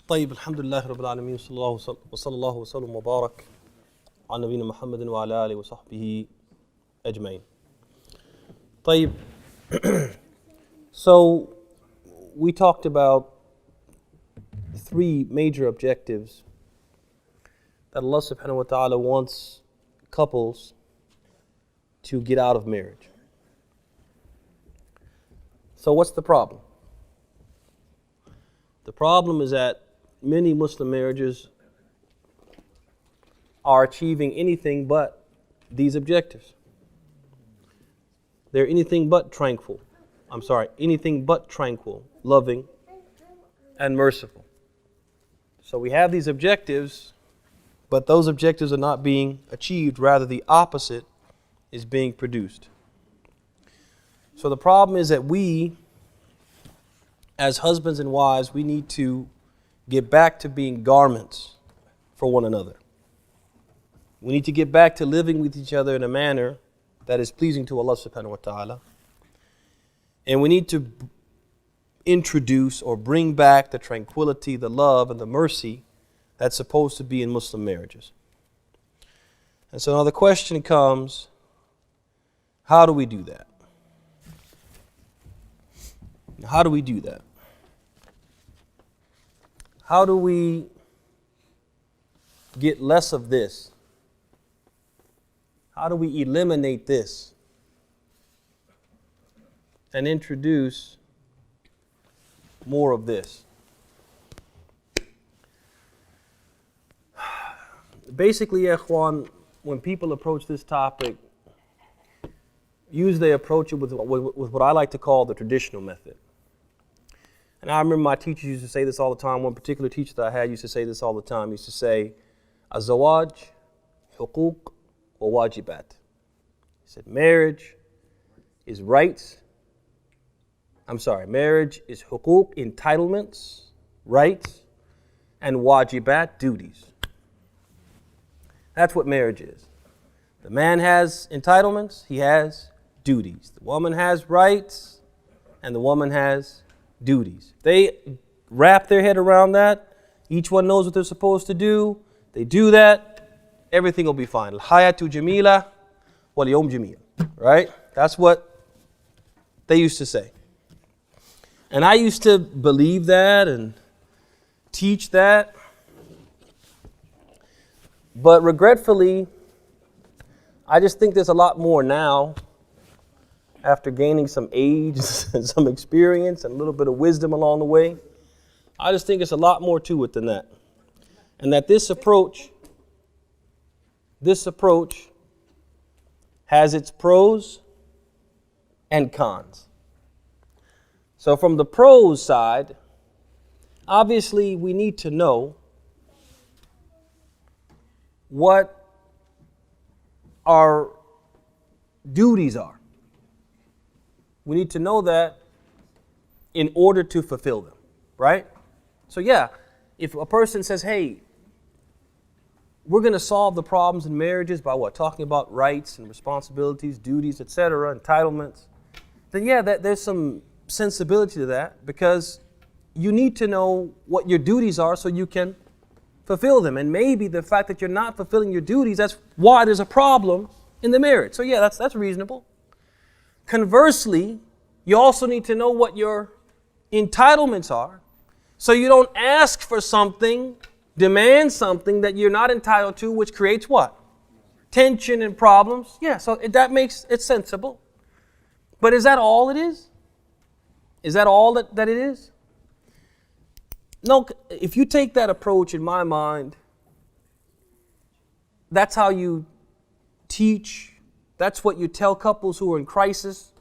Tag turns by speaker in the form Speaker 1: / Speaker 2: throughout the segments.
Speaker 1: طيب الحمد لله رب العالمين وصلى الله وسلم وبارك على نبينا محمد وعلى آله وصحبه أجمعين. طيب, so we talked about three major objectives that Allah subhanahu wa ta'ala wants couples to get out of marriage. So what's the problem? The problem is that many Muslim marriages are achieving anything but these objectives. They're anything but tranquil, loving, and merciful. So we have these objectives, but those objectives are not being achieved. Rather, the opposite is being produced. So the problem is that we, as husbands and wives, we need to get back to being garments for one another. We need to get back to living with each other in a manner that is pleasing to Allah subhanahu wa ta'ala. And we need to introduce or bring back the tranquility, the love, and the mercy that's supposed to be in Muslim marriages. And so now the question comes, how do we do that? How do we do that? How do we get less of this? How do we eliminate this and introduce more of this? Basically, ikhwan, when people approach this topic, usually they approach it with what I like to call the traditional method. And I remember my teachers used to say this all the time. One particular teacher that I had used to say this all the time. He used to say, "Az-zawaj, huquq, wa wajibat." He said, marriage is rights. Marriage is huquq, entitlements, rights, and wajibat, duties. That's what marriage is. The man has entitlements, he has duties. The woman has rights, and the woman has duties. They wrap their head around that. Each one knows what they're supposed to do. They do that, everything will be fine. Al-hayatu jamila wal yawm jamil. Right? That's what they used to say. And I used to believe that and teach that. But regretfully, I just think there's a lot more now, after gaining some age and some experience and a little bit of wisdom along the way. I just think it's a lot more to it than that. And that this approach has its pros and cons. So from the pros side, obviously we need to know what our duties are. We need to know that in order to fulfill them, right? So yeah, if a person says, hey, we're going to solve the problems in marriages by what? Talking about rights and responsibilities, duties, etc., entitlements, then yeah, there's some sensibility to that, because you need to know what your duties are so you can fulfill them. And maybe the fact that you're not fulfilling your duties, that's why there's a problem in the marriage. So yeah, that's reasonable. Conversely, you also need to know what your entitlements are, so you don't ask for something, demand something that you're not entitled to, which creates what? Tension and problems. Yeah, so that makes it sensible. But is that all it is? Is that all that it is? No, if you take that approach, in my mind, that's how you teach, that's what you tell couples who are in crisis,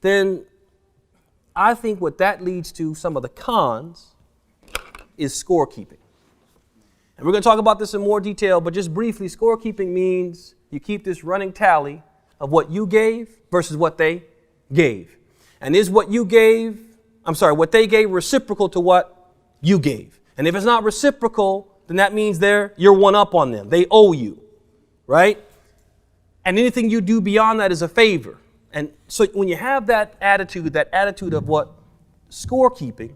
Speaker 1: then I think what that leads to, some of the cons, is scorekeeping. And we're going to talk about this in more detail, but just briefly, scorekeeping means you keep this running tally of what you gave versus what they gave. And is what they gave reciprocal to what you gave? And if it's not reciprocal, then that means you're one up on them. They owe you, right? And anything you do beyond that is a favor. And so when you have that attitude of what? Scorekeeping,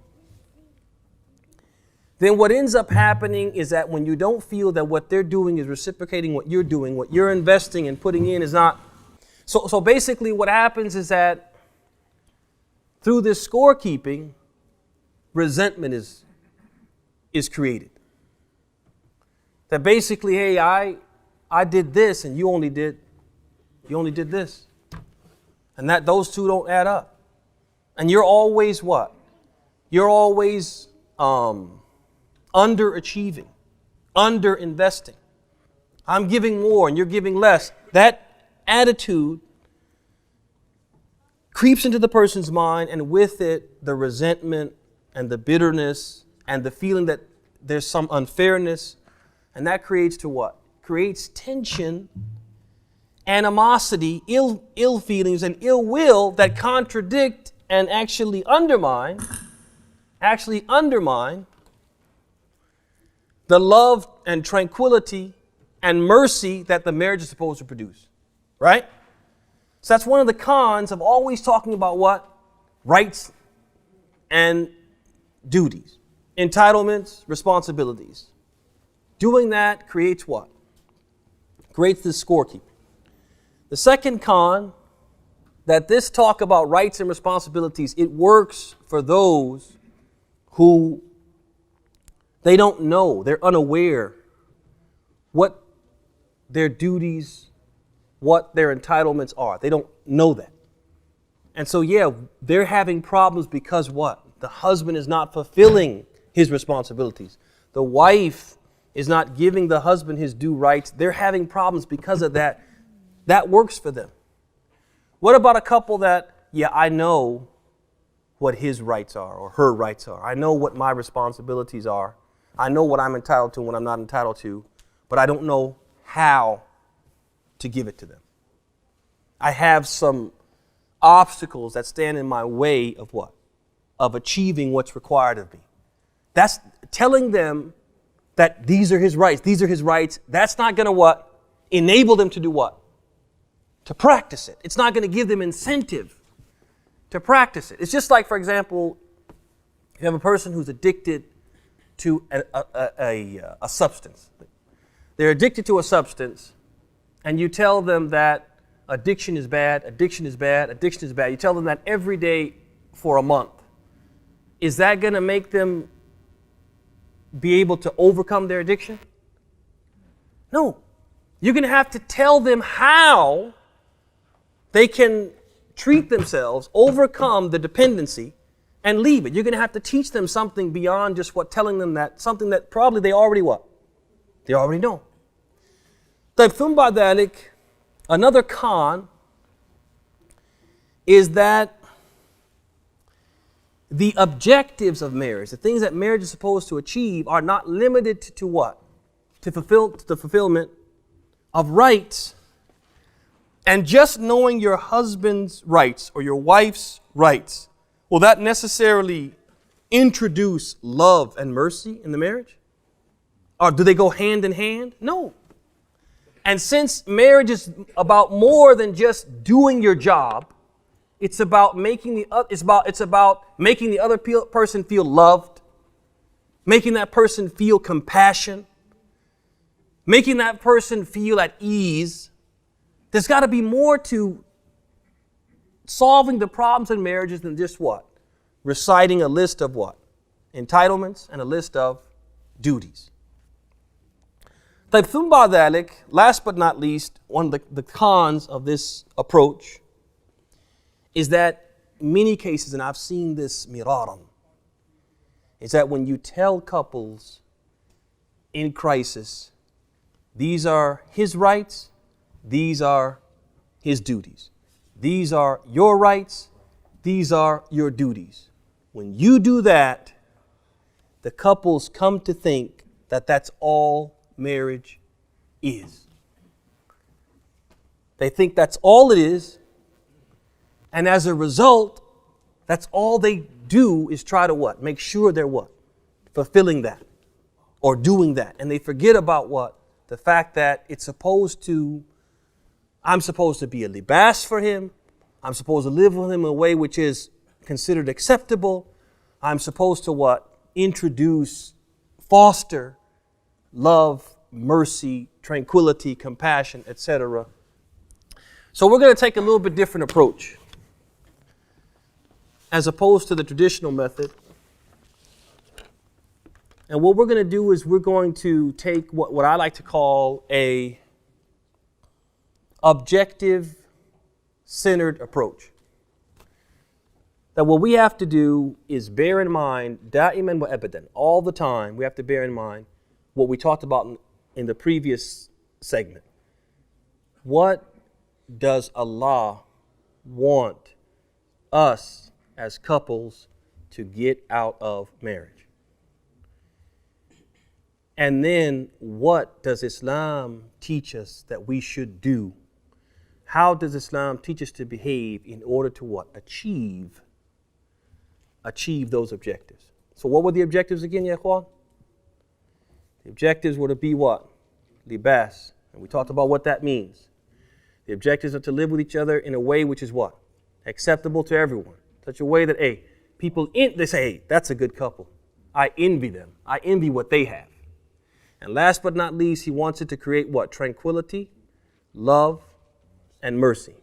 Speaker 1: then what ends up happening is that when you don't feel that what they're doing is reciprocating what you're doing, what you're investing and putting in is not. So basically what happens is that through this scorekeeping, resentment is created. That basically, hey, I did this and you only did this. And that those two don't add up. And you're always what? You're always underachieving, underinvesting. I'm giving more and you're giving less. That attitude creeps into the person's mind, and with it, the resentment and the bitterness and the feeling that there's some unfairness. And that creates to what? Creates tension, animosity, ill feelings, and ill will that contradict and actually undermine the love and tranquility and mercy that the marriage is supposed to produce. Right? So that's one of the cons of always talking about what? Rights and duties, entitlements, responsibilities. Doing that creates what? Creates this scorekeeping. The second con, that this talk about rights and responsibilities, it works for those who they don't know, they're unaware what their duties, what their entitlements are. They don't know that. And so, yeah, they're having problems because what? The husband is not fulfilling his responsibilities. The wife is not giving the husband his due rights. They're having problems because of that. That works for them. What about a couple that, yeah, I know what his rights are or her rights are. I know what my responsibilities are. I know what I'm entitled to and what I'm not entitled to, but I don't know how to give it to them. I have some obstacles that stand in my way of what? Of achieving what's required of me. That's telling them that these are his rights. These are his rights. That's not going to what? Enable them to do what? To practice it. It's not going to give them incentive to practice it. It's just like, for example, you have a person who's addicted to a substance. They're addicted to a substance, and you tell them that addiction is bad, addiction is bad, addiction is bad. You tell them that every day for a month. Is that going to make them be able to overcome their addiction? No. You're going to have to tell them how they can treat themselves, overcome the dependency, and leave it. You're going to have to teach them something beyond just what telling them that, something that probably they already what? They already know. ثم بعد ذلك, another con is that the objectives of marriage, the things that marriage is supposed to achieve, are not limited to what? To the fulfillment of rights. And just knowing your husband's rights or your wife's rights, will that necessarily introduce love and mercy in the marriage? Or do they go hand in hand? No. And since marriage is about more than just doing your job, it's about making the other person feel loved, making that person feel compassion, making that person feel at ease. There's got to be more to solving the problems in marriages than just what? Reciting a list of what? Entitlements and a list of duties. ثم بعد ذلك, last but not least, one of the cons of this approach is that many cases, and I've seen this miraran, is that when you tell couples in crisis, these are his rights, these are his duties. These are your rights, these are your duties. When you do that, the couples come to think that that's all marriage is. They think that's all it is, and as a result, that's all they do is try to what? Make sure they're what? Fulfilling that or doing that. And they forget about what? The fact that I'm supposed to be a libas for him. I'm supposed to live with him in a way which is considered acceptable. I'm supposed to what? Introduce foster love, mercy, tranquility, compassion, etc. So we're going to take a little bit different approach as opposed to the traditional method. And what we're going to do is we're going to take what I like to call a objective-centered approach. That what we have to do is bear in mind, da'iman wa abadan, all the time, we have to bear in mind what we talked about in the previous segment. What does Allah want us as couples to get out of marriage? And then what does Islam teach us that we should do? How does Islam teach us to behave in order to what? Achieve those objectives. So what were the objectives again, ya ikhwan? The objectives were to be what? Libas. And we talked about what that means. The objectives are to live with each other in a way which is what? Acceptable to everyone. Such a way that, hey, they say, hey, that's a good couple. I envy them. I envy what they have. And last but not least, he wants it to create what? Tranquility, love, and mercy.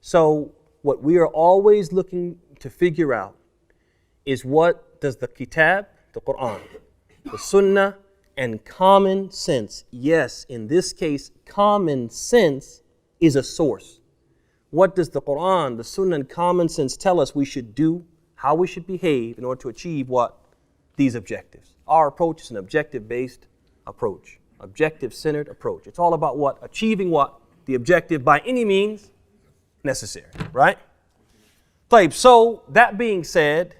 Speaker 1: So what we are always looking to figure out is what does the Kitab, the Quran, the Sunnah, and common sense. Yes, in this case, common sense is a source. What does the Quran, the Sunnah, and common sense tell us we should do, how we should behave in order to achieve what? These objectives. Our approach is an objective-based approach, objective-centered approach. It's all about what? Achieving what? The objective by any means necessary, right? So, that being said,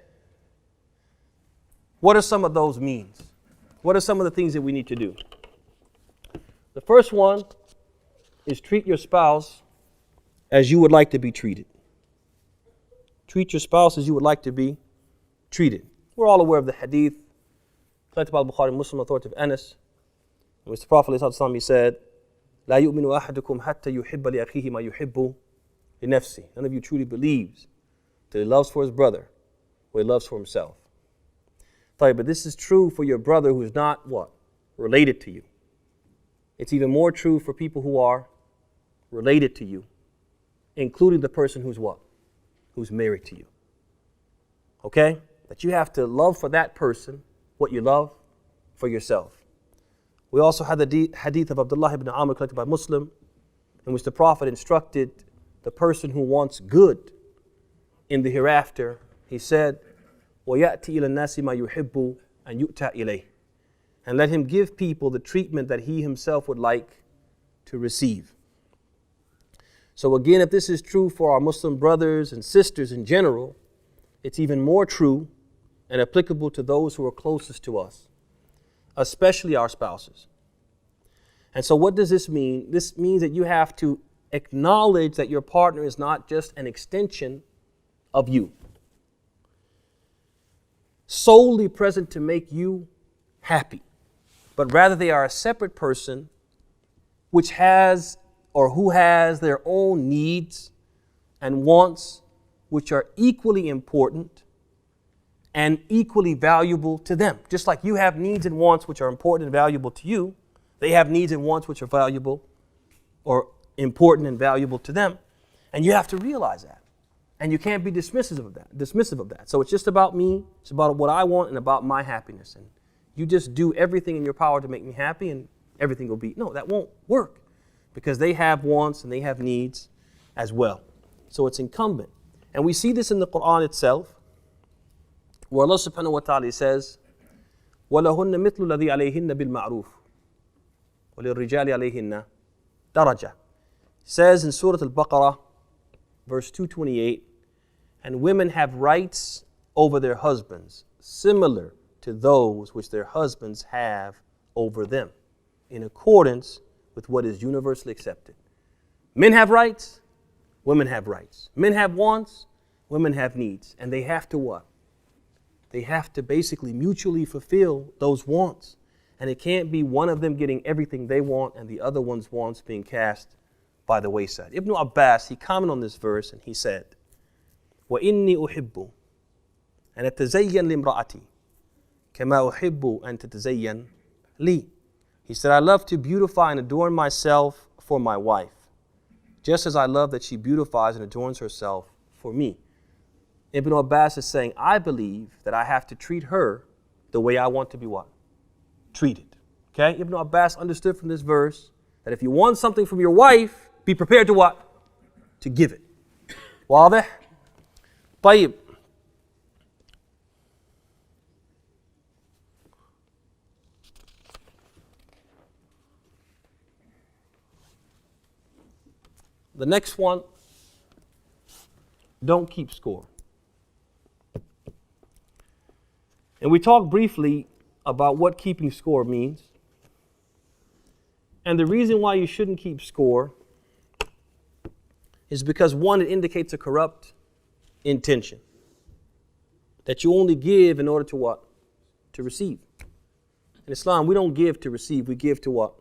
Speaker 1: what are some of those means? What are some of the things that we need to do? The first one is treat your spouse as you would like to be treated. Treat your spouse as you would like to be treated. We're all aware of the hadith, collected by Bukhari, Muslim authority of Anas, in which the Prophet ﷺ, he said, لا يؤمن أحدكم حتى يحب لأخيه ما يحب لنفسه. None of you truly believes that he loves for his brother what he loves for himself. But this is true for your brother who is not what? Related to you. It's even more true for people who are related to you, including the person who's what? Who's married to you. Okay? That you have to love for that person what you love for yourself. We also had the hadith of Abd'Llah ibn Amr collected by Muslim, in which the Prophet instructed the person who wants good in the hereafter. He said, وَيَأْتِ إِلَى النَّاسِ مَا يُحِبُّ أَنْ يُؤْتَى إِلَيْهِ. And let him give people the treatment that he himself would like to receive. So again, if this is true for our Muslim brothers and sisters in general, it's even more true and applicable to those who are closest to us, especially our spouses. And so what does this mean? This means that you have to acknowledge that your partner is not just an extension of you, solely present to make you happy, but rather they are a separate person which has or who has their own needs and wants which are equally important and equally valuable to them. Just like you have needs and wants which are important and valuable to you, they have needs and wants which are valuable or important and valuable to them. And you have to realize that. And you can't be dismissive of that. So it's just about me, it's about what I want and about my happiness. And you just do everything in your power to make me happy and everything will be. No, that won't work. Because they have wants and they have needs as well. So it's incumbent. And we see this in the Quran itself, where Allah subhanahu wa ta'ala says, وَلَهُنَّ مِثْلُ الَّذِي عَلَيْهِنَّ بِالْمَعْرُوفِ وَلِلرِّجَالِ عَلَيْهِنَّ دَرَجَةٌ. Says in Surah Al-Baqarah, verse 228, and women have rights over their husbands, similar to those which their husbands have over them, in accordance with what is universally accepted. Men have rights, women have rights. Men have wants, women have needs. And they have to what? They have to basically mutually fulfill those wants. And it can't be one of them getting everything they want and the other one's wants being cast by the wayside. Ibn Abbas, he commented on this verse and he said, وَإِنِّي أُحِبُّ أَنْ أَتَزَيَّنْ لِامْرَأَتِي كما أحب أن تتزين لي. He said, I love to beautify and adorn myself for my wife, just as I love that she beautifies and adorns herself for me. Ibn Abbas is saying, I believe that I have to treat her the way I want to be what? Treated. Okay? Ibn Abbas understood from this verse that if you want something from your wife, be prepared to what? To give it. واضح؟ طيب. The next one, don't keep score. And we talked briefly about what keeping score means. And the reason why you shouldn't keep score is because, one, it indicates a corrupt intention. That you only give in order to what? To receive. In Islam, we don't give to receive, we give to what?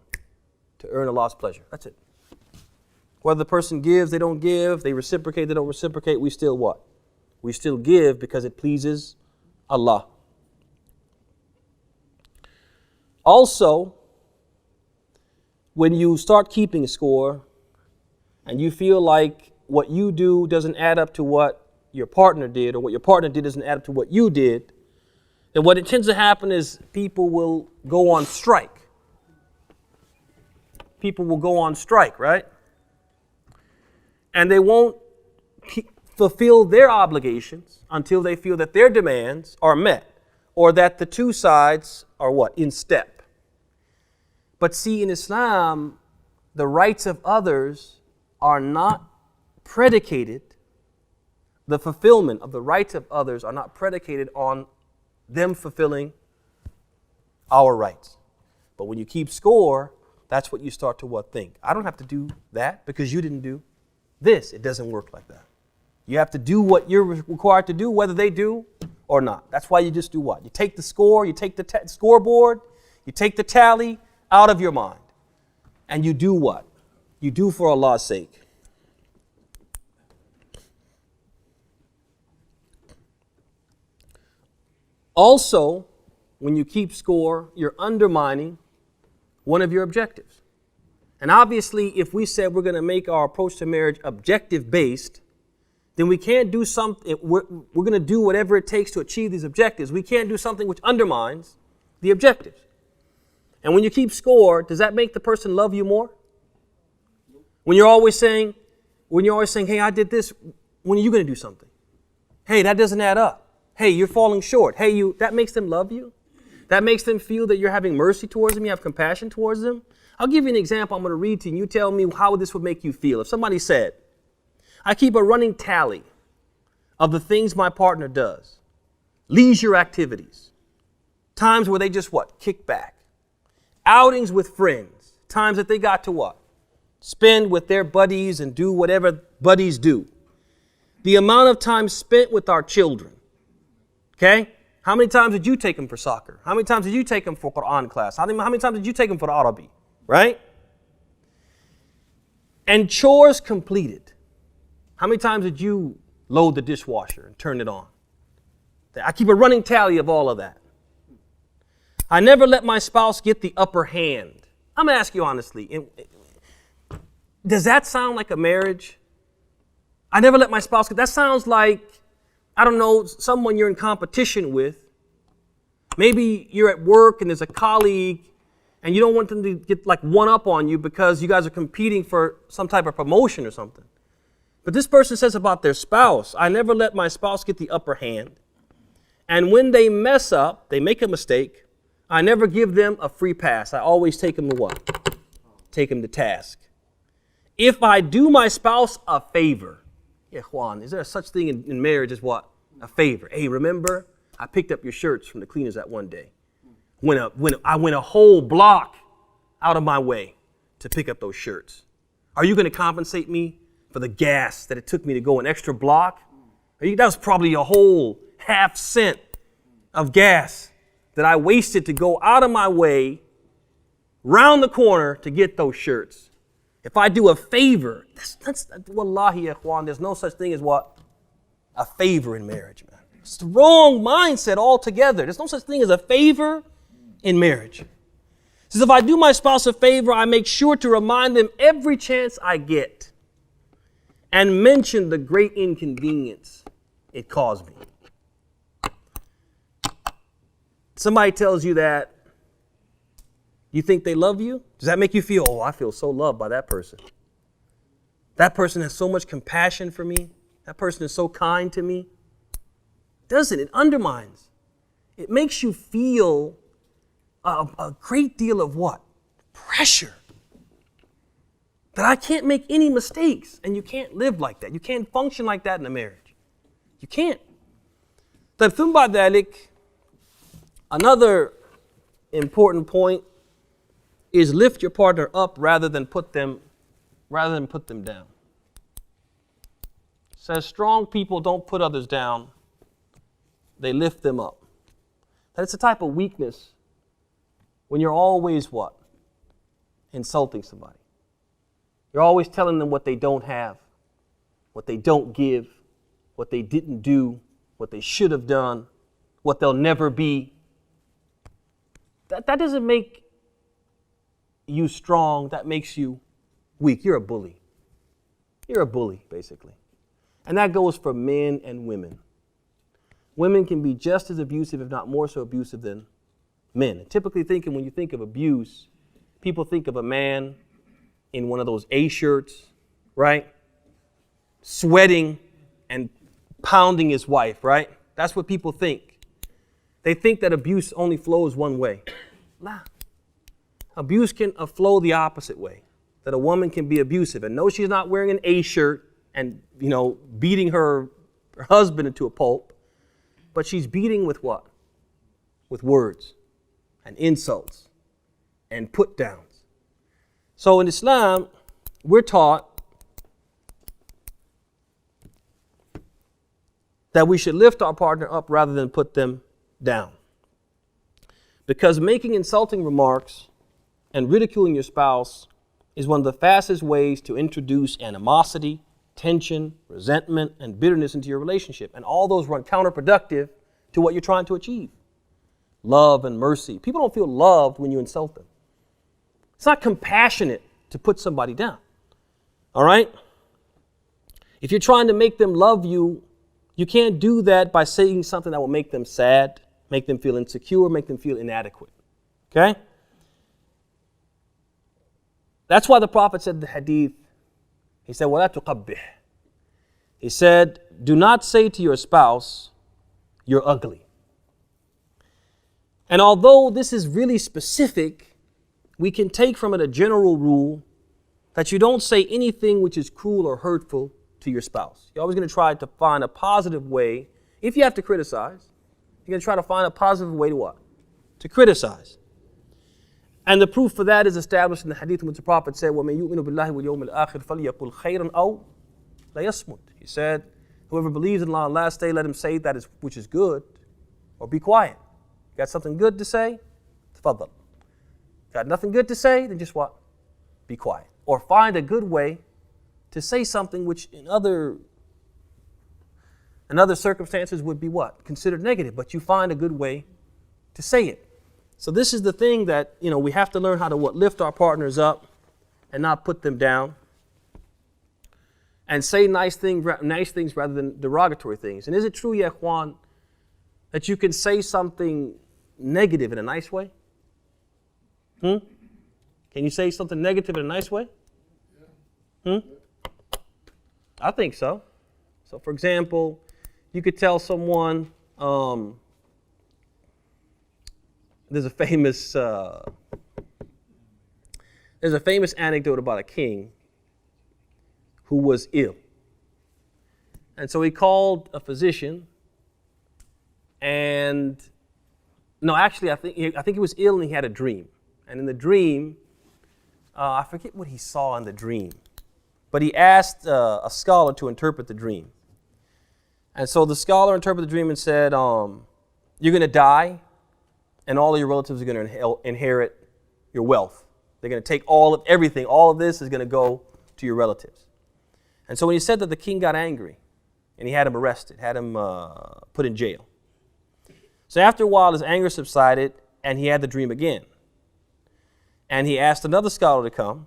Speaker 1: To earn Allah's pleasure. That's it. Whether the person gives, they don't give, they reciprocate, they don't reciprocate, we still what? We still give because it pleases Allah. Also, when you start keeping a score and you feel like what you do doesn't add up to what your partner did, or what your partner did doesn't add up to what you did, then what it tends to happen is people will go on strike. People will go on strike, right? And they won't fulfill their obligations until they feel that their demands are met, or that the two sides are what? In step. But see, in Islam, the rights of others are not predicated, the fulfillment of the rights of others are not predicated on them fulfilling our rights. But when you keep score, that's what you start to what? Think. I don't have to do that because you didn't do this. It doesn't work like that. You have to do what you're required to do, whether they do or not. That's why you just do what? You take the score, you take the scoreboard, you take the tally out of your mind. And you do what? You do for Allah's sake. Also, when you keep score, you're undermining one of your objectives. And obviously, if we said we're going to make our approach to marriage objective based, then we can't do something, we're going to do whatever it takes to achieve these objectives. We can't do something which undermines the objectives. And when you keep score, does that make the person love you more? When you're always saying, hey, I did this, when are you going to do something? Hey, that doesn't add up. Hey, you're falling short. Hey, that makes them love you. That makes them feel that you're having mercy towards them, you have compassion towards them. I'll give you an example I'm going to read to you, and you tell me how this would make you feel. If somebody said, I keep a running tally of the things my partner does, leisure activities, times where they just what? Kick back. Outings with friends, times that they got to what? Spend with their buddies and do whatever buddies do. The amount of time spent with our children. Okay? How many times did you take them for soccer? How many times did you take them for Quran class? How many times did you take them for the Arabi? Right? And chores completed. How many times did you load the dishwasher and turn it on? I keep a running tally of all of that. I never let my spouse get the upper hand. I'm going to ask you honestly, does that sound like a marriage? I never let my spouse get, that sounds like, I don't know, someone you're in competition with. Maybe you're at work and there's a colleague and you don't want them to get like one up on you because you guys are competing for some type of promotion or something. But this person says about their spouse, I never let my spouse get the upper hand. And when they mess up, they make a mistake, I never give them a free pass. I always take them to what? Take them to task. If I do my spouse a favor, yeah, Juan, is there such thing in marriage as what? A favor. Hey, remember, I picked up your shirts from the cleaners that one day. When I went a whole block out of my way to pick up those shirts. Are you going to compensate me for the gas that it took me to go an extra block? That was probably a whole half cent of gas that I wasted to go out of my way, round the corner to get those shirts. If I do a favor, that's wallahi, ikhwan, there's no such thing as what? A favor in marriage, man. It's the wrong mindset altogether. There's no such thing as a favor in marriage. It says, if I do my spouse a favor, I make sure to remind them every chance I get and mention the great inconvenience it caused me. Somebody tells you that, you think they love you? Does that make you feel, oh, I feel so loved by that person? That person has so much compassion for me. That person is so kind to me. Doesn't it? Undermines. It makes you feel a great deal of what? Pressure. That I can't make any mistakes, and you can't live like that. You can't function like that in a marriage. You can't. طيب ثم بعد ذلك, another important point is lift your partner up rather than put them down. It says strong people don't put others down, they lift them up. That's a type of weakness when you're always what? Insulting somebody. You're always telling them what they don't have, what they don't give, what they didn't do, what they should have done, what they'll never be. That doesn't make you strong, that makes you weak. You're a bully. You're a bully, basically. And that goes for men and women. Women can be just as abusive, if not more so abusive than men. And typically thinking, when you think of abuse, people think of a man in one of those A shirts, right? Sweating and pounding his wife, right? That's what people think. They think that abuse only flows one way. Nah. Abuse can flow the opposite way. That a woman can be abusive and no, she's not wearing an A shirt and, beating her husband into a pulp, but she's beating with what? With words and insults and put downs. So in Islam, we're taught that we should lift our partner up rather than put them down. Because making insulting remarks and ridiculing your spouse is one of the fastest ways to introduce animosity, tension, resentment, and bitterness into your relationship. And all those run counterproductive to what you're trying to achieve. Love and mercy. People don't feel loved when you insult them. It's not compassionate to put somebody down. All right? If you're trying to make them love you, you can't do that by saying something that will make them sad, make them feel insecure, make them feel inadequate. Okay? That's why the Prophet said in the hadith, he said, وَلَا تُقَبِّحْ. He said, do not say to your spouse, you're ugly. And although this is really specific, we can take from it a general rule that you don't say anything which is cruel or hurtful to your spouse. You're always going to try to find a positive way. If you have to criticize, you're going to try to find a positive way to what? To criticize. And the proof for that is established in the hadith in which the Prophet said, وَمَن يُؤْمِنُ بِاللَّهِ وَالْيَوْمِ الْآخِرِ فَلْيَقُلْ خَيْرًا أَوْ لَيَصْمُتْ. He said, whoever believes in Allah on the last day, let him say that is which is good, or be quiet. Got something good to say? Tafadhal. Got nothing good to say? Then just what? Be quiet. Or find a good way to say something which in other circumstances would be what? Considered negative, but you find a good way to say it. So this is the thing that, we have to learn how to lift our partners up and not put them down. And say nice things rather than derogatory things. And is it true, ya ikhwan, that you can say something negative in a nice way? Can you say something negative in a nice way? I think so. So for example, you could tell someone, there's a famous anecdote about a king who was ill. And so he called a physician I think he was ill and he had a dream. And in the dream, I forget what he saw in the dream, but he asked a scholar to interpret the dream. And so the scholar interpreted the dream and said, you're going to die and all of your relatives are going to inherit your wealth. They're going to take everything. All of this is going to go to your relatives. And so when he said that, the king got angry. and he had him arrested, had him put in jail. So after a while, his anger subsided, and he had the dream again. And he asked another scholar to come,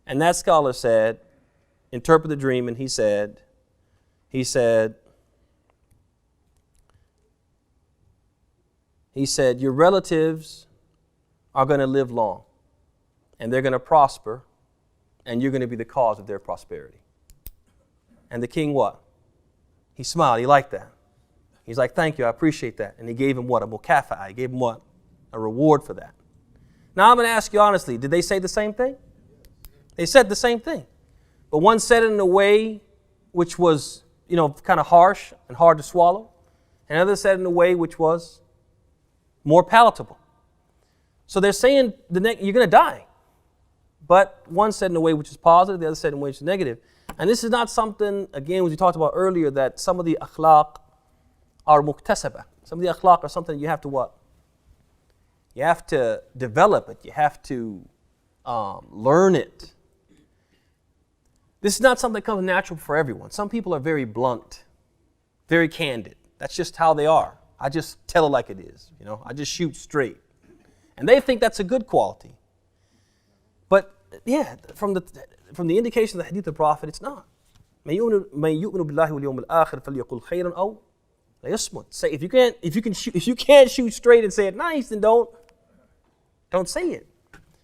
Speaker 1: and that scholar said, interpret the dream, and he said, your relatives are going to live long, and they're going to prosper, and you're going to be the cause of their prosperity. And the king what? He smiled. He liked that. He's like, thank you, I appreciate that. And he gave him what? A mukafa'a. He gave him what? A reward for that. Now I'm going to ask you honestly, did they say the same thing? They said the same thing. But one said it in a way which was, kind of harsh and hard to swallow. And another said it in a way which was more palatable. So they're saying you're going to die. But one said in a way which is positive, the other said in a way which is negative. And this is not something, again, as we talked about earlier, that some of the akhlaq are muktasaba. Some of the akhlaq are something you have to what? You have to develop it. You have to learn it. This is not something that comes natural for everyone. Some people are very blunt, very candid. That's just how they are. I just tell it like it is. I just shoot straight. And they think that's a good quality. But yeah, from the indication of the hadith of the Prophet, it's not. Say, if you can't shoot straight and say it nice, then don't say it.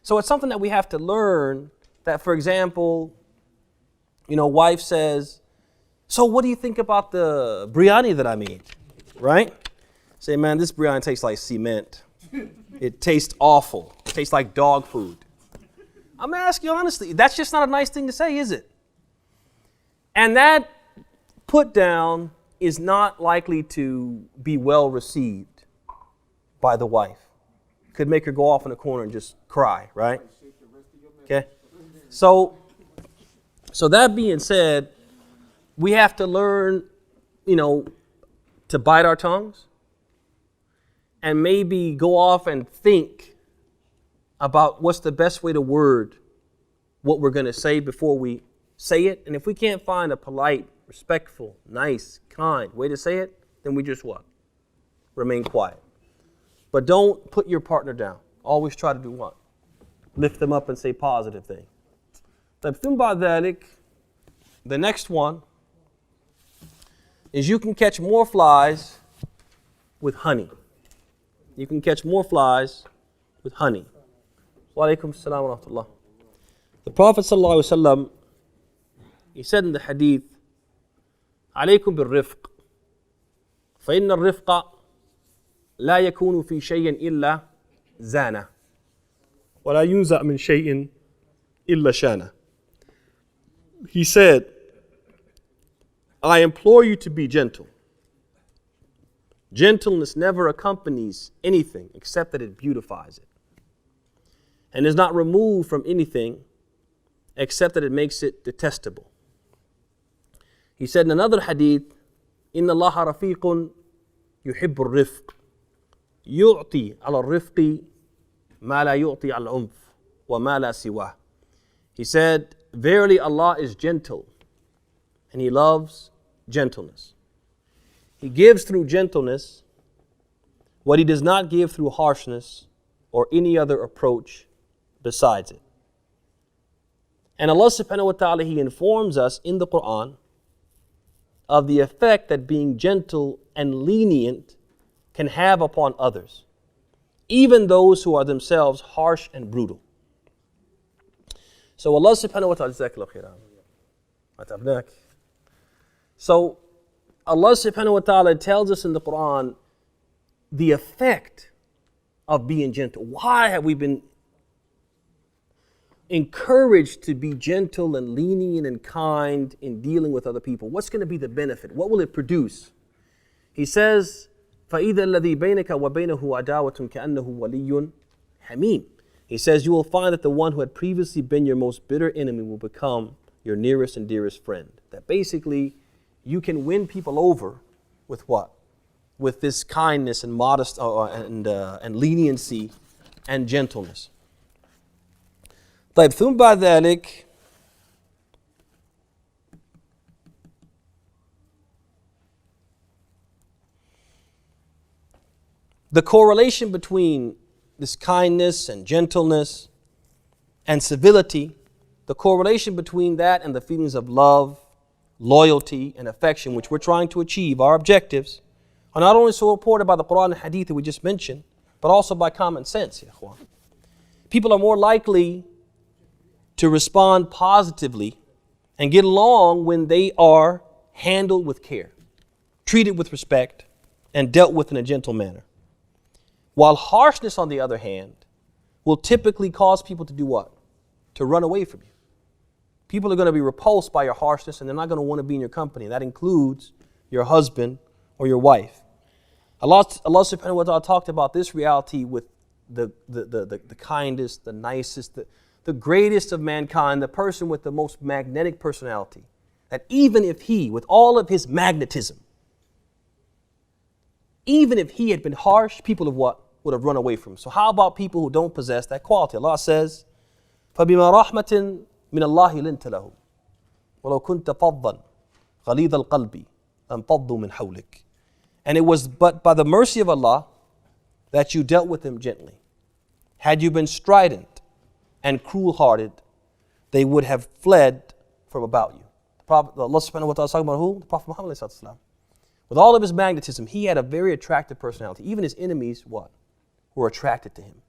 Speaker 1: So it's something that we have to learn. That, for example, wife says, so what do you think about the biryani that I made? Right? Say, man, this biryani tastes like cement. It tastes awful. It tastes like dog food. I'm going to ask you honestly, that's just not a nice thing to say, is it? And that put down is not likely to be well received by the wife. Could make her go off in a corner and just cry, right? Okay. So that being said, we have to learn, to bite our tongues and maybe go off and think about what's the best way to word what we're going to say before we say it. And if we can't find a polite, respectful, nice, kind way to say it, then we just what? Remain quiet. But don't put your partner down. Always try to do what? Lift them up and say positive things. The next one is you can catch more flies with honey. You can catch more flies with honey. Wa alaikum assalam wa rahmatullah. The Prophet sallallahu alaihi wasallam, he said in the hadith, عليكم بالرفق فإن الرفق لا يكون في شيء إلا زانه ولا ينزع من شيء إلا شانه. He said, I implore you to be gentle. Gentleness never accompanies anything except that it beautifies it, and is not removed from anything except that it makes it detestable. He said in another hadith, إن الله رفيق يحب الرفق يعطي على الرفق ما لا يعطي على العنف وما لا سواه. He said, verily Allah is gentle and He loves gentleness. He gives through gentleness what He does not give through harshness or any other approach besides it. And Allah subhanahu wa ta'ala, He informs us in the Quran of the effect that being gentle and lenient can have upon others, even those who are themselves harsh and brutal. So Allah subhanahu wa ta'ala, so Allah subhanahu wa ta'ala tells us in the Quran the effect of being gentle. Why have we been encouraged to be gentle and lenient and kind in dealing with other people? What's going to be the benefit? What will it produce? He says, فَإِذَا الَّذِي بَيْنَكَ وَبَيْنَهُ عَدَاوَةٌ كَأَنَّهُ وَلِيٌّ حَمِيمٌ. He says, you will find that the one who had previously been your most bitter enemy will become your nearest and dearest friend. That basically, you can win people over with what? With this kindness and modest and leniency and gentleness. طيب ثم بعد ذلك the correlation between this kindness and gentleness and civility, the correlation between that and the feelings of love, loyalty, and affection, which we're trying to achieve, our objectives, are not only supported by the Quran and Hadith that we just mentioned, but also by common sense. Ya ikhwan. People are more likely to respond positively and get along when they are handled with care, treated with respect, and dealt with in a gentle manner. While harshness, on the other hand, will typically cause people to do what? To run away from you. People are going to be repulsed by your harshness, and they're not going to want to be in your company. That includes your husband or your wife. Allah subhanahu wa ta'ala talked about this reality with the kindest, the nicest, the greatest of mankind, the person with the most magnetic personality. That even if he, with all of his magnetism, even if he had been harsh, people of what? Would have run away from him. So how about people who don't possess that quality? Allah says, فَبِمَا رَحْمَةٍ مِّنَ اللَّهِ لِنْتَ لَهُ وَلَوْ كُنْتَ فَضًّا غَلِيظَ الْقَلْبِ لَانْفَضُّوا مِنْ حَوْلِكَ. And it was but by the mercy of Allah that you dealt with them gently. Had you been strident and cruel-hearted, they would have fled from about you. The Prophet, Allah subhanahu wa ta'ala is talking about who? The Prophet Muhammad sallallahu alaihi wasallam. With all of his magnetism, he had a very attractive personality. Even his enemies, what? Were attracted to him.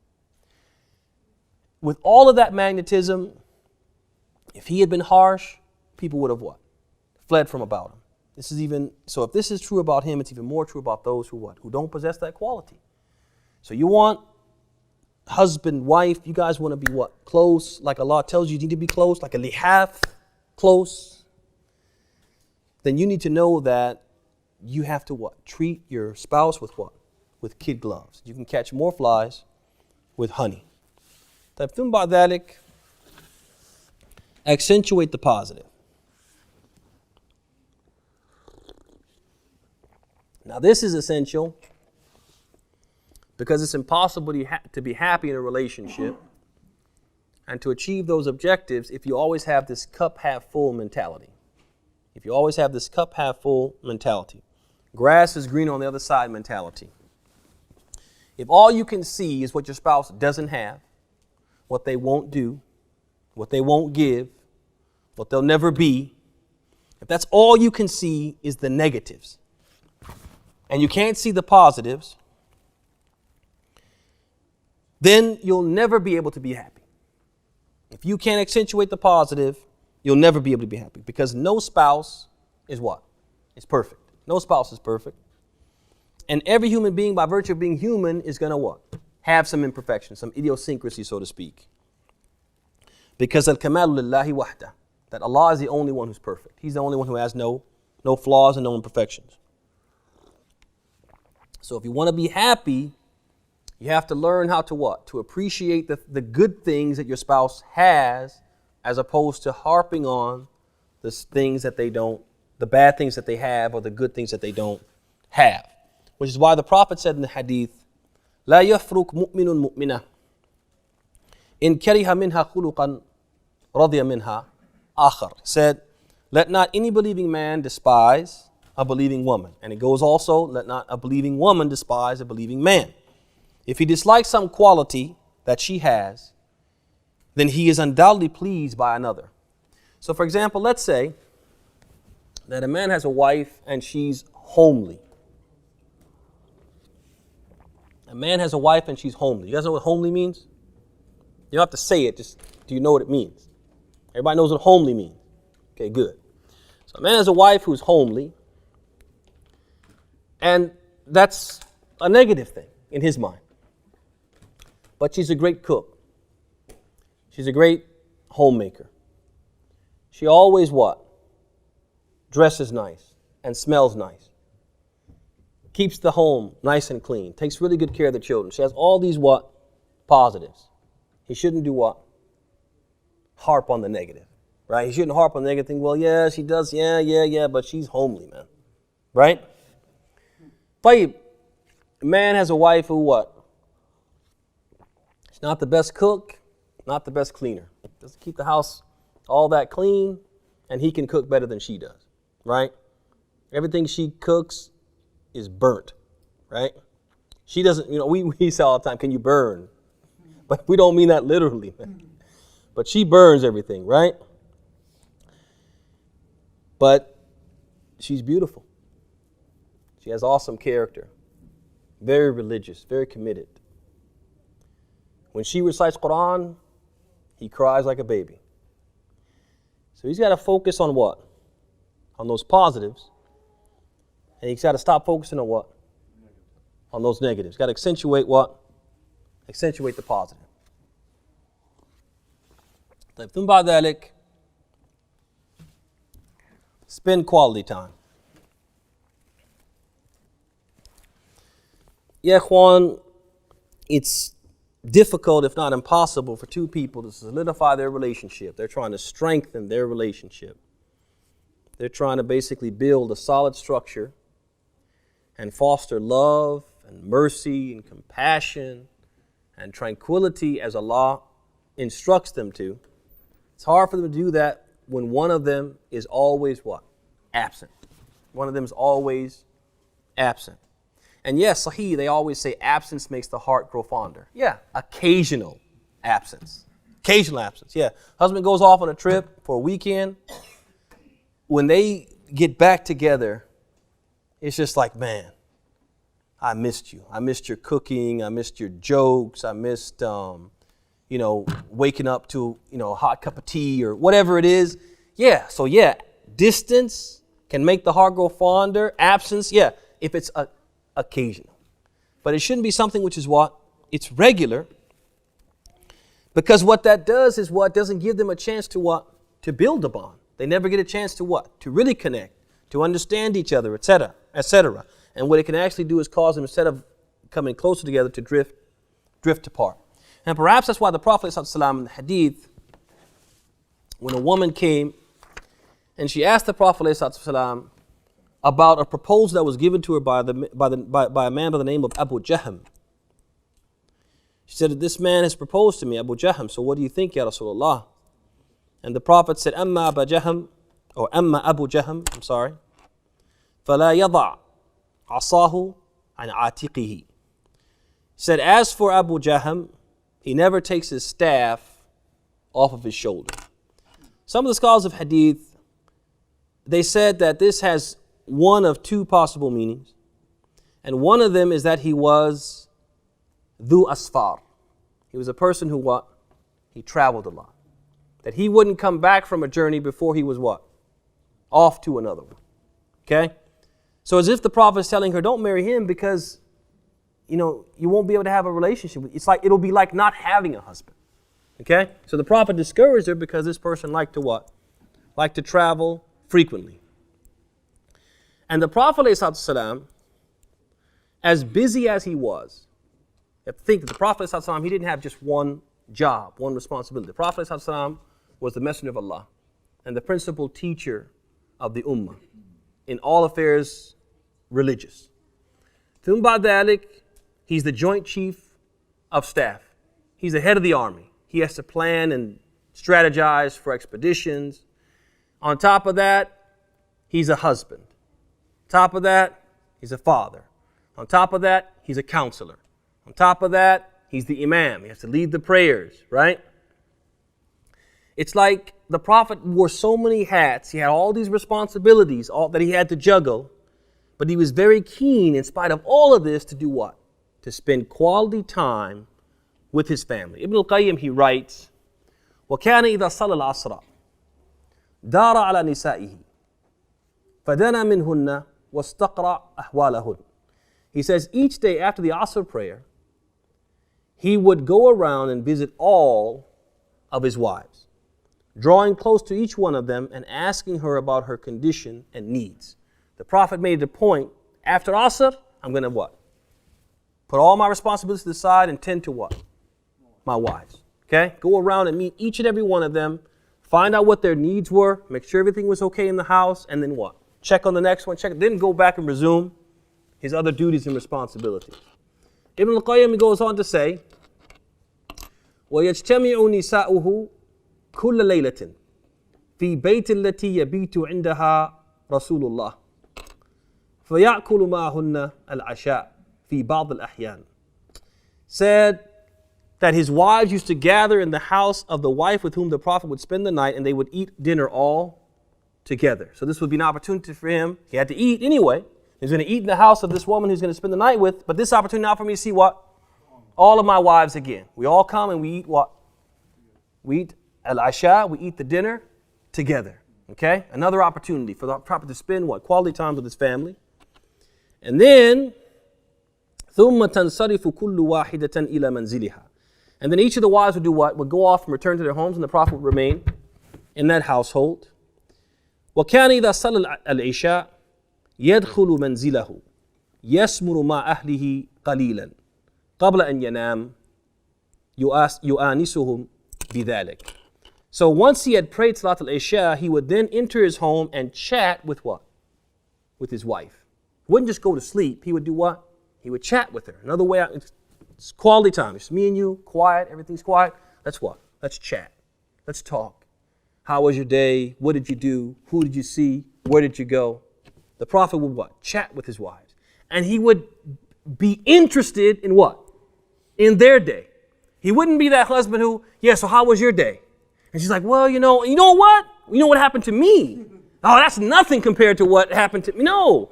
Speaker 1: With all of that magnetism, if he had been harsh, people would have what? Fled from about him. This is even, so if this is true about him, it's even more true about those who what? Who don't possess that quality. So you want husband, wife, you guys want to be what? Close, like Allah tells you need to be close, like a lihaf, close. Then you need to know that you have to what? Treat your spouse with what? With kid gloves. You can catch more flies with honey. Thumma ba'd dhalik, accentuate the positive. Now this is essential because it's impossible to be happy in a relationship and to achieve those objectives if you always have this cup half full mentality. If you always have this cup half full mentality. Grass is green on the other side mentality. If all you can see is what your spouse doesn't have, what they won't do, what they won't give, what they'll never be, if that's all you can see is the negatives, and you can't see the positives, then you'll never be able to be happy. If you can't accentuate the positive, you'll never be able to be happy because no spouse is what? Is perfect. No spouse is perfect. And every human being, by virtue of being human, is going to what? Have some imperfection, some idiosyncrasy, so to speak. Because al-kamalu lillahi wahda, that Allah is the only one who's perfect. He's the only one who has no flaws and no imperfections. So if you want to be happy, you have to learn how to what? To appreciate the good things that your spouse has as opposed to harping on the things that they don't, the bad things that they have or the good things that they don't have. Which is why the Prophet said in the hadith, لا يفرق مؤمن مؤمنة إن كره منها خلقا رضي منها آخر. Said, let not any believing man despise a believing woman. And it goes also, let not a believing woman despise a believing man. If he dislikes some quality that she has, then he is undoubtedly pleased by another. So for example, let's say that a man has a wife and she's homely. A man has a wife and she's homely. You guys know what homely means? You don't have to say it, just do you know what it means? Everybody knows what homely means. Okay, good. So a man has a wife who's homely, and that's a negative thing in his mind. But she's a great cook. She's a great homemaker. She always what? Dresses nice and smells nice. Keeps the home nice and clean. Takes really good care of the children. She has all these what? Positives. He shouldn't do what? Harp on the negative. Right? He shouldn't harp on the negative thing. Well, yeah, she does. Yeah, but she's homely, man. Right? A man has a wife who what? She's not the best cook, not the best cleaner. Doesn't keep the house all that clean, and he can cook better than she does. Right? Everything she cooks is burnt, right? She doesn't, we say all the time, can you burn? But we don't mean that literally, man. But she burns everything, right? But she's beautiful. She has awesome character. Very religious, very committed. When she recites Quran, he cries like a baby. So he's got to focus on what? On those positives. And he's got to stop focusing on what? On those negatives. Got to accentuate what? Accentuate the positive. ثم بعد ذلك, spend quality time. Ya ikhwan, it's difficult, if not impossible, for two people to solidify their relationship. They're trying to strengthen their relationship. They're trying to basically build a solid structure and foster love and mercy and compassion and tranquility as Allah instructs them to. It's hard for them to do that when one of them is always what? Absent. One of them is always absent. And yes, Sahih, they always say absence makes the heart grow fonder. Yeah, occasional absence. Occasional absence, yeah. Husband goes off on a trip for a weekend. When they get back together, it's just like, man, I missed you. I missed your cooking. I missed your jokes. I missed, waking up to, a hot cup of tea or whatever it is. Yeah, so yeah, distance can make the heart grow fonder. Absence, yeah, if it's occasional. But it shouldn't be something which is what? It's regular. Because what that does is what? Doesn't give them a chance to what? To build a bond. They never get a chance to what? To really connect, to understand each other, etc., etc. And what it can actually do is cause them, instead of coming closer together, to drift apart. And perhaps that's why the Prophet ﷺ in the hadith, when a woman came and she asked the Prophet ﷺ about a proposal that was given to her by a man by the name of Abu Jahm. She said, this man has proposed to me, Abu Jahm, so what do you think, Ya Rasulullah? And the Prophet said, Amma Abu Jahm, فَلَا يَضَعْ عَصَاهُ عَنْ عَاتِقِهِ. He said, as for Abu Jahm, he never takes his staff off of his shoulder. Some of the scholars of hadith, they said that this has one of two possible meanings. And one of them is that he was dhu asfar. He was a person who what? He traveled a lot. That he wouldn't come back from a journey before he was what? Off to another one. Okay? So as if the Prophet is telling her, don't marry him because, you won't be able to have a relationship with. It's like, it'll be like not having a husband. Okay? So the Prophet discouraged her because this person liked to what? Liked to travel frequently. And the Prophet ﷺ, as busy as he was, you have to think that the Prophet ﷺ, he didn't have just one job, one responsibility. The Prophet ﷺ was the messenger of Allah and the principal teacher of the ummah in all affairs religious. ثم بعد ذلك, he's the joint chief of staff. He's the head of the army. He has to plan and strategize for expeditions. On top of that, he's a husband. On top of that, he's a father. On top of that, he's a counselor. On top of that, he's the imam. He has to lead the prayers, right? It's like the Prophet wore so many hats. He had all these responsibilities that he had to juggle. But he was very keen, in spite of all of this, to do what? To spend quality time with his family. Ibn al-Qayyim, he writes, وَكَانَ إِذَا صَلَى الْعَصْرَ دَارَ عَلَى نِسَائِهِ فَدَنَا مِنْهُنَّ وَاسْتَقْرَأَ أَحْوَالَهُنَّ. He says each day after the Asr prayer, he would go around and visit all of his wives, drawing close to each one of them and asking her about her condition and needs. The Prophet made it a point, after Asr, I'm going to what? Put all my responsibilities to the side and tend to what? My wives. Okay? Go around and meet each and every one of them, find out what their needs were, make sure everything was okay in the house, and then what? Check on the next one, then go back and resume his other duties and responsibilities. Ibn al-Qayyim goes on to say, وَيَجْتَمِعُ نِسَاؤُهُ كُلَّ لَيْلَةٍ فِي بَيْتِ الَّتِي يَبِيتُ عِنْدَهَا رَسُولُ اللَّهِ فَيَأْكُلُ مَعَهُنَّ الْعَشَاءَ في بعض الأحيان, said that his wives used to gather in the house of the wife with whom the Prophet would spend the night, and they would eat dinner all together. So this would be an opportunity for him. He had to eat anyway. He's going to eat in the house of this woman who's going to spend the night with, but this opportunity now for me to see what? All of my wives again. We all come and we eat what? We eat al-Asha, we eat the dinner together. Okay? Another opportunity for the Prophet to spend what? Quality time with his family. And then, ثُمَّ تَنْصَرِفُ كُلُّ وَاحِدَةً إِلَى مَنْزِلِهَا. And then each of the wives would do what? Would go off and return to their homes, and the Prophet would remain in that household. وَكَانَ إِذَا صَلَّى الْعِشَاء يَدْخُلُ مَنْزِلَهُ يَسْمُرُ مَعَ أَهْلِهِ قَلِيلًا قَبْلَ أَنْ يَنَامَ يُؤَانِسُهُمْ بِذَلِكَ. So once he had prayed Salat al-Isha, he would then enter his home and chat with what? With his wife. He wouldn't just go to sleep. He would do what? He would chat with her. Another way out, it's quality time. It's me and you, quiet, everything's quiet. Let's what? Let's chat. Let's talk. How was your day? What did you do? Who did you see? Where did you go? The Prophet would what? Chat with his wives. And he would be interested in what? In their day. He wouldn't be that husband who, yeah, so how was your day? And she's like, well, you know what? You know what happened to me? Oh, that's nothing compared to what happened to me. No.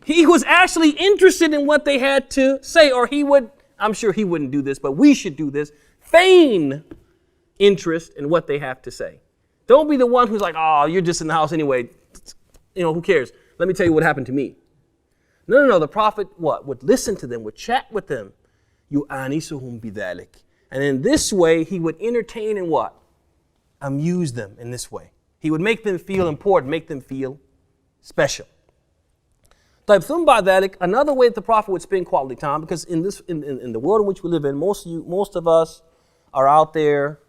Speaker 1: He was actually interested in what they had to say, or he would, I'm sure he wouldn't do this, but we should do this, feign interest in what they have to say. Don't be the one who's like, oh, you're just in the house anyway. You know, who cares? Let me tell you what happened to me. No. The Prophet, what? Would listen to them, would chat with them. يُؤَانِسُهُمْ بِذَلِكَ. And in this way, he would entertain and what? Amuse them in this way. He would make them feel important, make them feel special. Another way that the Prophet would spend quality time, because in the world in which we live in, most of us are out there,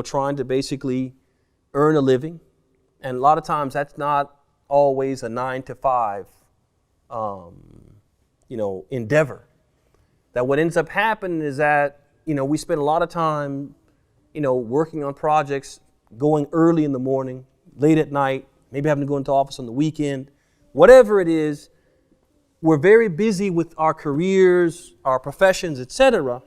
Speaker 1: trying to basically earn a living, and a lot of times that's not always a 9-to-5, endeavor. That what ends up happening is that we spend a lot of time, working on projects, going early in the morning, late at night, maybe having to go into office on the weekend, whatever it is. We're very busy with our careers, our professions, etc.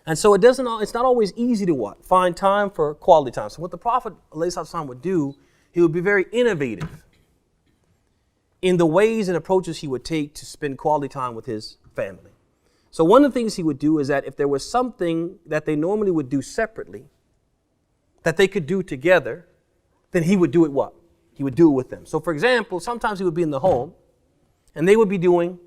Speaker 1: And so it's not always easy to what? Find time for quality time. So what the Prophet ﷺ would do, he would be very innovative in the ways and approaches he would take to spend quality time with his family. So one of the things he would do is that if there was something that they normally would do separately, that they could do together, then he would do it what? He would do it with them. So for example, sometimes he would be in the home, and they would be doing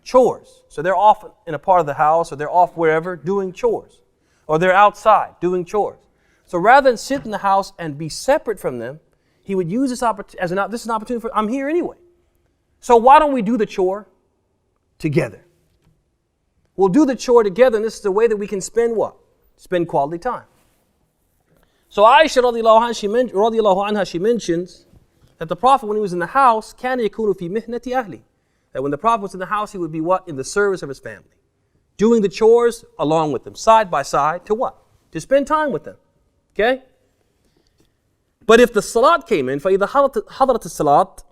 Speaker 1: chores. So they're off in a part of the house, or they're off wherever doing chores. Or they're outside doing chores. So rather than sit in the house and be separate from them, he would use this opportunity as this is an opportunity for, I'm here anyway. So why don't we do the chore together? We'll do the chore together, and this is the way that we can spend what? Spend quality time. So Aisha radiallahu anha, she mentions that the Prophet, when he was in the house, كَانَ يَكُونُ فِي مِهْنَةِ أَهْلِهِ. That when the Prophet was in the house, he would be what? In the service of his family. Doing the chores along with them, side by side, to what? To spend time with them. Okay? But if the salat came in, فَإِذَا حَضَرَتِ الصَّلَاةِ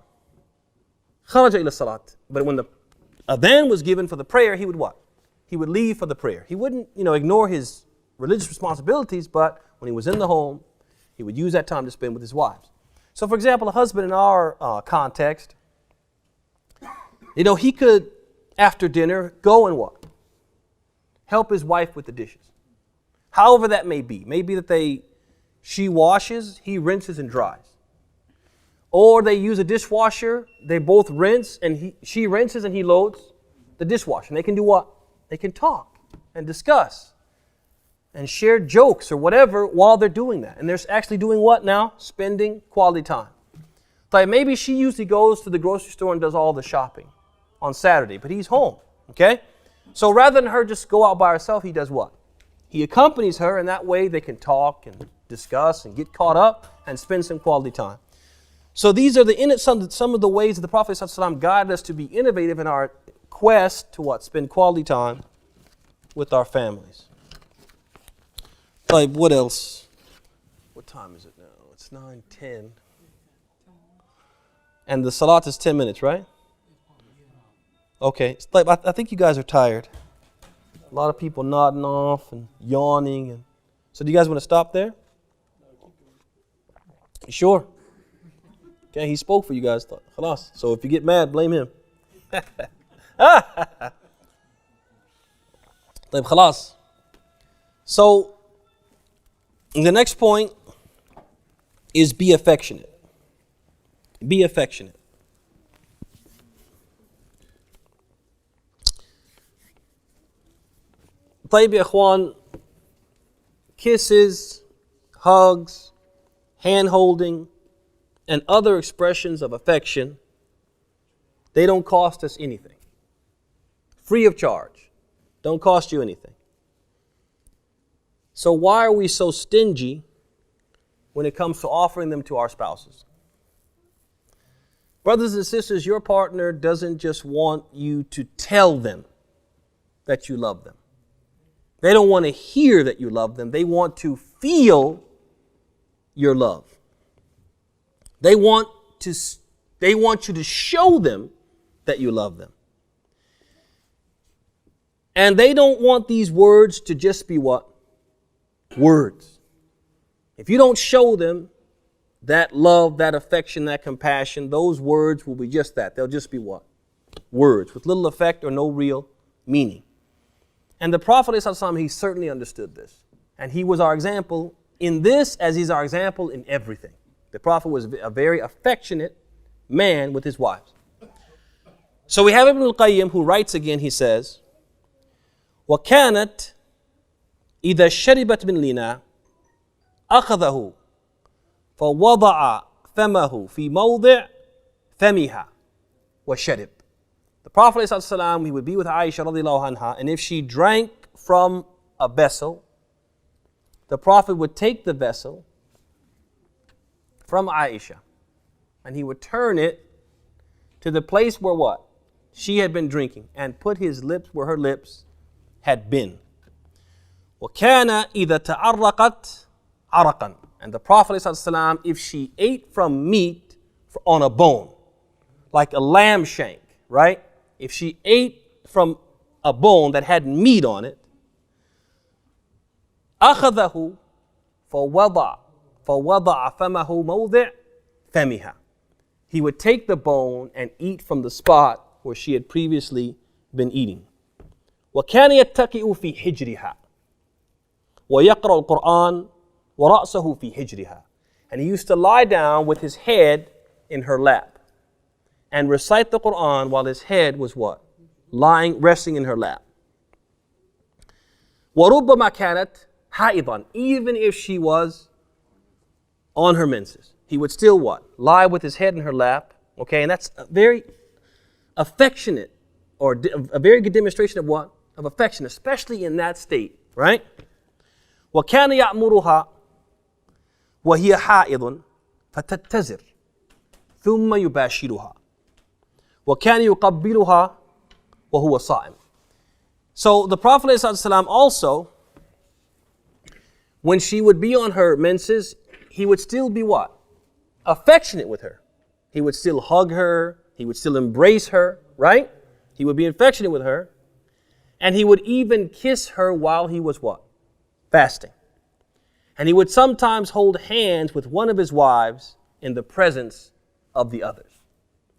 Speaker 1: خَرَجَ إِلَى الصَّلَاةِ. But when the adhan was given for the prayer, he would what? He would leave for the prayer. He wouldn't, ignore his religious responsibilities, but when he was in the home, he would use that time to spend with his wives. So for example, a husband in our context, he could, after dinner, go and what? Help his wife with the dishes. However that may be. Maybe that she washes, he rinses and dries. Or they use a dishwasher, they both rinse, and she rinses and he loads the dishwasher. And they can do what? They can talk and discuss and share jokes or whatever while they're doing that. And they're actually doing what now? Spending quality time. Like maybe she usually goes to the grocery store and does all the shopping on Saturday, but he's home, okay? So rather than her just go out by herself, he does what? He accompanies her, and that way they can talk and discuss and get caught up and spend some quality time. So these are some of the ways that the Prophet ﷺ guided us to be innovative in our quest to what? Spend quality time with our families. Like, what else? What time is it now? It's 9:10. And the salat is 10 minutes, right? Okay, it's like, I think you guys are tired. A lot of people nodding off and yawning. So do you guys want to stop there? You sure? Okay, he spoke for you guys. Khalas. So if you get mad, blame him. Khalas. So the next point is be affectionate. Be affectionate. طيب يا اخوان, kisses, hugs, hand holding, and other expressions of affection, they don't cost us anything. Free of charge. Don't cost you anything. So why are we so stingy when it comes to offering them to our spouses? Brothers and sisters, your partner doesn't just want you to tell them that you love them. They don't want to hear that you love them. They want to feel your love. They want you to show them that you love them. And they don't want these words to just be what? Words. If you don't show them that love, that affection, that compassion, those words will be just that. They'll just be what? Words with little effect or no real meaning. And the Prophet ﷺ, he certainly understood this. And he was our example in this as he's our example in everything. The Prophet was a very affectionate man with his wives. So we have Ibn al-Qayyim who writes again, he says, وَكَانَتْ إِذَا شَرِبَتْ مِنْ لِنَا أَخَذَهُ فَوَضَعَ فَمَهُ فِي مَوْضِعْ فَمِهَا وَشَرِبْ. The Prophet ﷺ, he would be with Aisha radiallahu anha, and if she drank from a vessel, the Prophet would take the vessel from Aisha and he would turn it to the place where what? She had been drinking, and put his lips where her lips had been. وَكَانَ إِذَا تَعَرَّقَتْ عَرَقًا. And the Prophet ﷺ, if she ate from meat on a bone, like a lamb shank, right? If she ate from a bone that had meat on it, أَخَذَهُ فَوَضَعَ فَمَهُ مَوْضِعْ فَمِهَا. He would take the bone and eat from the spot where she had previously been eating. وَكَانَ يَتَّكِئُ فِي حِجْرِهَا وَيَقْرَأُ الْقُرْآنَ وَرَأْسَهُ فِي حِجْرِهَا. And he used to lie down with his head in her lap and recite the Quran while his head was what? Resting in her lap. وَرُبَّمَا كَانَتْ حَائِضًا. Even if she was on her menses, he would still what? Lie with his head in her lap. Okay, and that's a very affectionate, or a very good demonstration of what? Of affection, especially in that state, right? وَكَانَ يَأْمُرُهَا وَهِيَ حَائِضٌ فَتَتَّزِرْ ثُمَّ يُبَاشِرُهَا وَكَانَ يُقَبِّلُهَا وَهُوَ صَائِمٌ. So the Prophet ﷺ also, when she would be on her menses, he would still be what? Affectionate with her. He would still hug her. He would still embrace her, right? He would be affectionate with her. And he would even kiss her while he was what? Fasting. And he would sometimes hold hands with one of his wives in the presence of the others.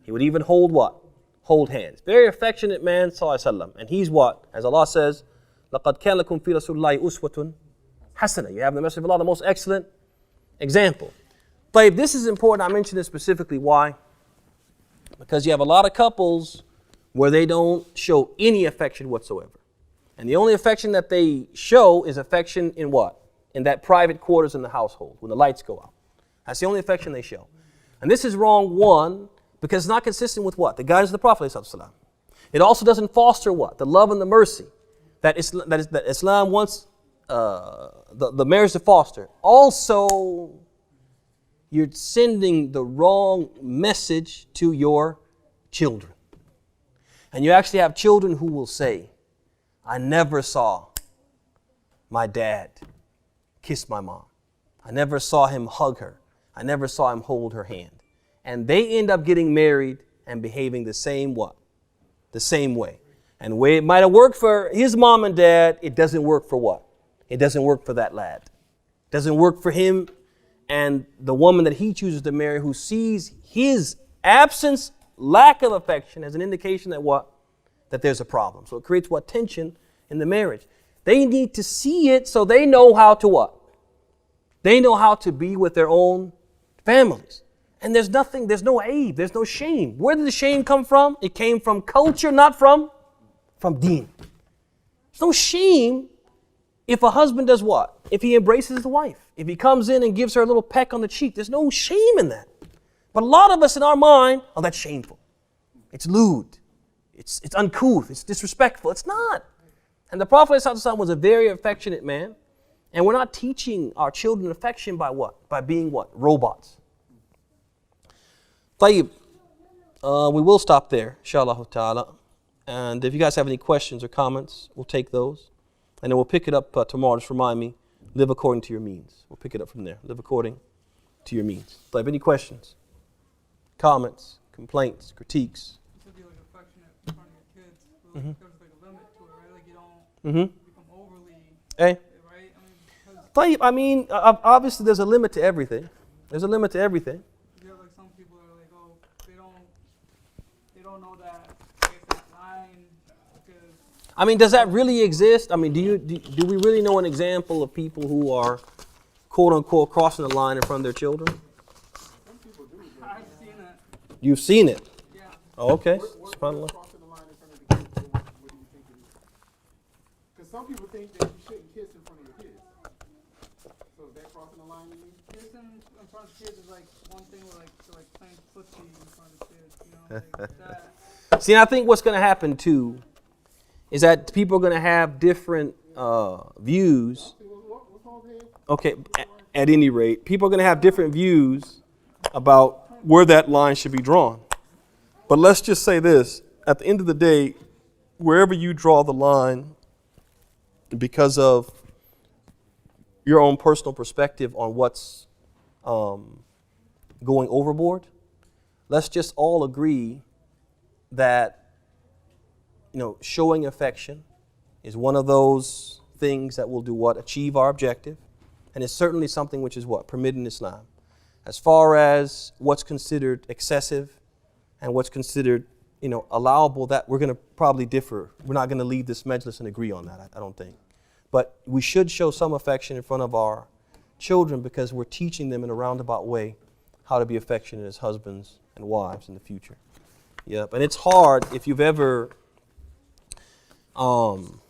Speaker 1: He would even hold what? Hold hands. Very affectionate man, sallallahu alaihi wasallam. And he's what? As Allah says, لَقَدْ كَانَ لَكُمْ فِي رَسُولِ اللَّهِ أُسْوَةٌ حَسَنَةٌ. You have in the Messenger of Allah the most excellent example. But this is important. I mention this specifically. Why? Because you have a lot of couples where they don't show any affection whatsoever. And the only affection that they show is affection in what? In that private quarters in the household when the lights go out. That's the only affection they show. And this is wrong, one, because it's not consistent with what? The guidance of the Prophet ﷺ. It also doesn't foster what? The love and the mercy that Islam wants the marriage to foster. Also, you're sending the wrong message to your children. And you actually have children who will say, I never saw my dad kiss my mom. I never saw him hug her. I never saw him hold her hand. And they end up getting married and behaving the same what? the same way. And the way it might have worked for his mom and dad, it doesn't work for what? It doesn't work for that lad. It doesn't work for him and the woman that he chooses to marry, who sees his absence, lack of affection as an indication that what? That there's a problem. So it creates what? Tension in the marriage. They need to see it so they know how to what? They know how to be with their own families. And there's no aid, there's no shame. Where did the shame come from? It came from culture, not from deen. There's no shame if a husband does what? If he embraces his wife. If he comes in and gives her a little peck on the cheek, there's no shame in that. But a lot of us in our mind, oh, that's shameful. It's lewd. It's uncouth. It's disrespectful. It's not. And the Prophet ﷺ was a very affectionate man. And we're not teaching our children affection by what? By being what? Robots. طيب. We will stop there, inshallah ta'ala. And if you guys have any questions or comments, we'll take those. And then we'll pick it up tomorrow. Just remind me, live according to your means. We'll pick it up from there. Live according to your means. طيب, any questions, comments, complaints, critiques?
Speaker 2: You said be like affectionate in front of your kids. But there's like a limit to it, right? Like you don't become overly, right?
Speaker 1: I mean, obviously there's a limit to everything. There's a limit to everything.
Speaker 2: You have like some people that are like, oh, they don't know that it's that line because.
Speaker 1: I mean, does that really exist? I mean, do we really know an example of people who are, quote unquote, crossing the line in front of their children?
Speaker 2: Some people do. I've seen it.
Speaker 1: You've seen it?
Speaker 2: Yeah.
Speaker 1: Oh, okay.
Speaker 3: What crossing the line in front of the kids? What do you think it is? Because some people think that you shouldn't kiss in front of your kids. So is that crossing the line?
Speaker 2: Kissing in front of kids is like one thing with like playing footsie in front of kids, you know, like that.
Speaker 1: See, I think what's going to happen too is that people are going to have different views. Okay, at any rate, people are going to have different views about where that line should be drawn. But let's just say this, at the end of the day, wherever you draw the line because of your own personal perspective on what's going overboard, let's just all agree that showing affection is one of those things that will do what? Achieve our objective. And it's certainly something which is what? Permitted in Islam. As far as what's considered excessive and what's considered, allowable, that we're going to probably differ. We're not going to leave this majlis and agree on that, I don't think. But we should show some affection in front of our children because we're teaching them in a roundabout way how to be affectionate as husbands and wives in the future. Yep. And it's hard if you've ever, and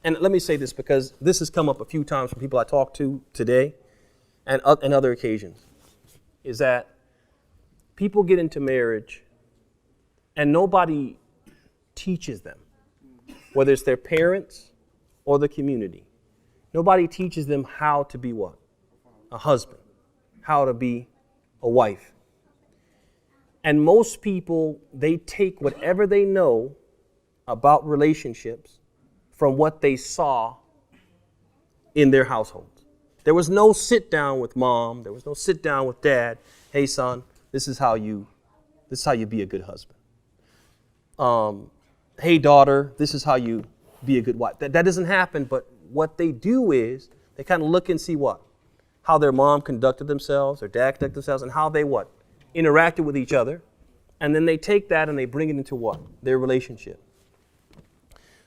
Speaker 1: let me say this because this has come up a few times from people I talked to today and other occasions, is that people get into marriage and nobody teaches them, whether it's their parents or the community. Nobody teaches them how to be what? A husband, how to be a wife. And most people, they take whatever they know about relationships from what they saw in their households. There was no sit down with mom, there was no sit down with dad. Hey son, this is how you be a good husband. Hey daughter, this is how you be a good wife. That doesn't happen, but what they do is they kind of look and see what? How their mom conducted themselves, their dad conducted themselves, and how they what? Interacted with each other. And then they take that and they bring it into what? Their relationship.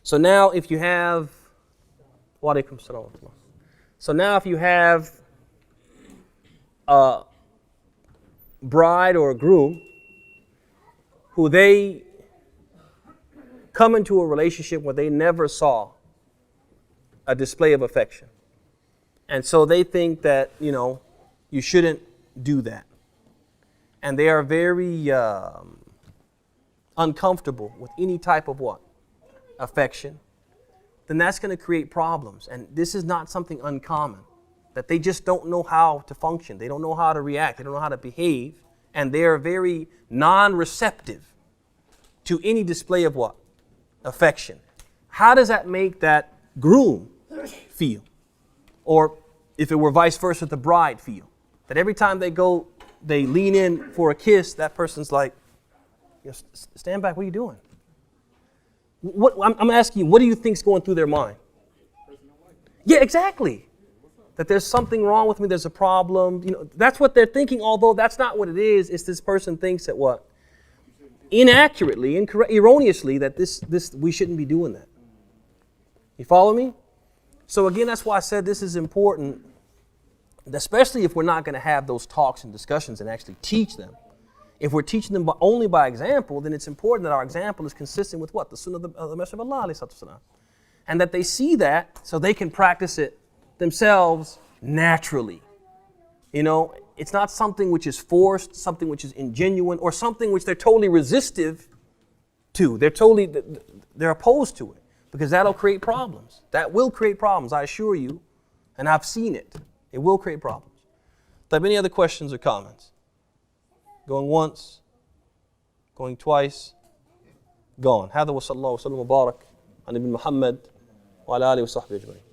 Speaker 1: So now if you have, so now if you have a bride or a groom who they come into a relationship where they never saw a display of affection. And so they think that, you shouldn't do that. And they are very uncomfortable with any type of what? Affection. Then that's going to create problems. And this is not something uncommon, that they just don't know how to function. They don't know how to react. They don't know how to behave. And they are very non-receptive to any display of what? Affection. How does that make that groom feel? Or if it were vice versa, the bride feel? That every time they lean in for a kiss, that person's like, Stand back, what are you doing? I'm asking you, what do you think's going through their mind? Yeah, exactly. That there's something wrong with me, there's a problem. That's what they're thinking, although that's not what it is. It's this person thinks that what? Inaccurately, erroneously, that this we shouldn't be doing that. You follow me? So again, that's why I said this is important, especially if we're not going to have those talks and discussions and actually teach them. If we're teaching them only by example, then it's important that our example is consistent with what? The Sunnah of the Messenger of Allah, alayhi salatu wasalam. And that they see that so they can practice it themselves naturally. It's not something which is forced, something which is ingenuine, or something which they're totally resistive to. They're opposed to it, because that'll create problems. That will create problems, I assure you, and I've seen it. It will create problems. Do I have any other questions or comments? Going once, going twice, gone. هذا وصلى الله وسلم وبارك على نبي محمد وعلى آله وصحبه أجمعين.